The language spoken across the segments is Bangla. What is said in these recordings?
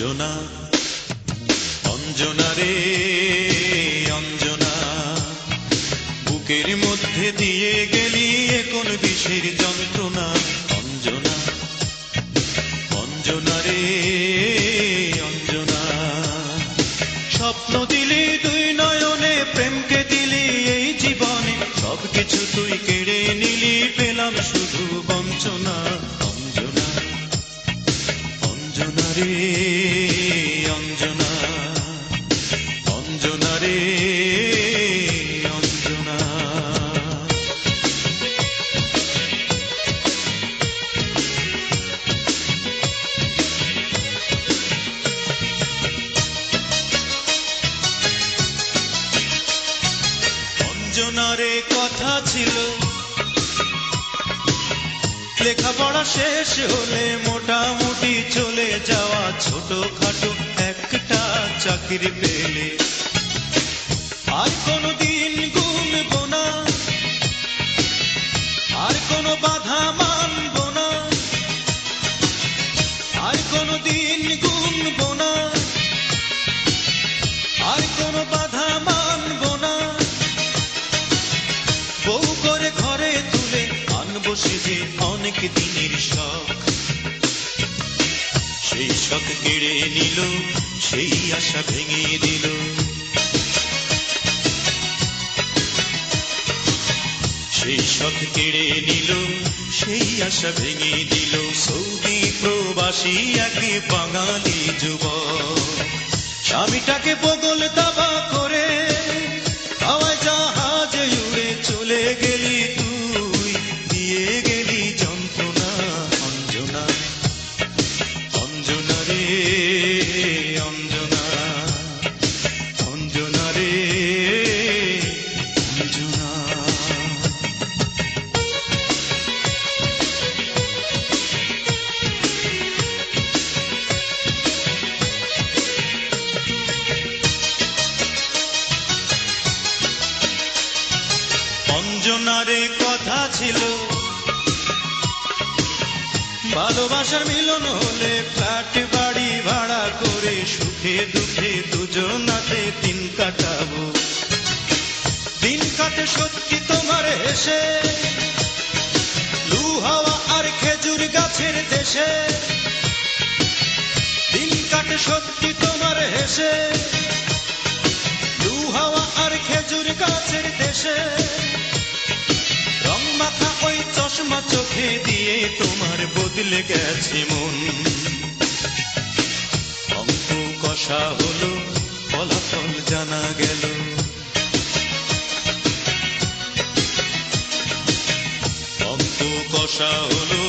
অঞ্জনা অঞ্জনা রে অঞ্জনা, বুকের মধ্যে দিয়ে গেলি কোন বিষের যন্ত্রণা। অঞ্জনা অঞ্জনা রে অঞ্জনা, স্বপ্ন দিলি দুই নয়নে, প্রেমকে দিলি এই জীবনে, সবকিছু তুই কেড়ে নিলি, পেলাম শুধু বঞ্চনা। অঞ্জনা অঞ্জনা রে অঞ্জনা, অঞ্জনা রে অঞ্জনা। অঞ্জনারে কথা ছিল, লেখাপড়া শেষ হলে মোটামুটি চলে যাওয়া, ছোটখাটো একটা চাকরি পেলে আর কোনদিন গুনব না, আর কোনো বাধা মানব না, আর কোনদিন গুনব না, আর কোনো বাধা মানব না। বউ করে ঘরে তুলে আনবো সেজে অনেক দিনের শখ, সেই শখ কেড়ে নিল, সেই আশা ভেঙে দিল। সেই শখ কেড়ে নিল, সেই আশা ভেঙে দিল। সৌদি প্রবাসী এক বাঙালি যুবক, স্বামীটাকে বগল দাবা করে হাওয়ায় জাহাজে উড়ে চলে গেলি তুই, দিয়ে গেলি যন্ত্রণা। অঞ্জনা অঞ্জনা রে অঞ্জনা, অঞ্জনা রে অঞ্জনা। অঞ্জনারে কথা ছিল, ভালোবাসার মিলন হলে ফ্ল্যাট বাড়ি ভাড়া করে সুখে দুঃখে দুজনাতে দিন কাটাবো। দিন কাটে সত্যি তোমার হেসে, লু হাওয়া আর খেজুর গাছের দেশে। দিন কাটে সত্যি তোমার হেসে, লু হাওয়া আর খেজুর গাছের দেশে। রং মাথা ওই চশমা চোখে দিয়ে তোমার বদলে গেছে মন। অঙ্ক কষা হলো, ফলাফল জানা গেল। অঙ্ক কষা হলো,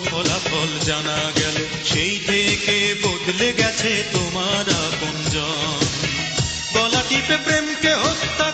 ফলাফল জানা গেল। সেই থেকে বদলে গেছে তোমার আপনজন। গলা টিপে প্রেমকে হত্যা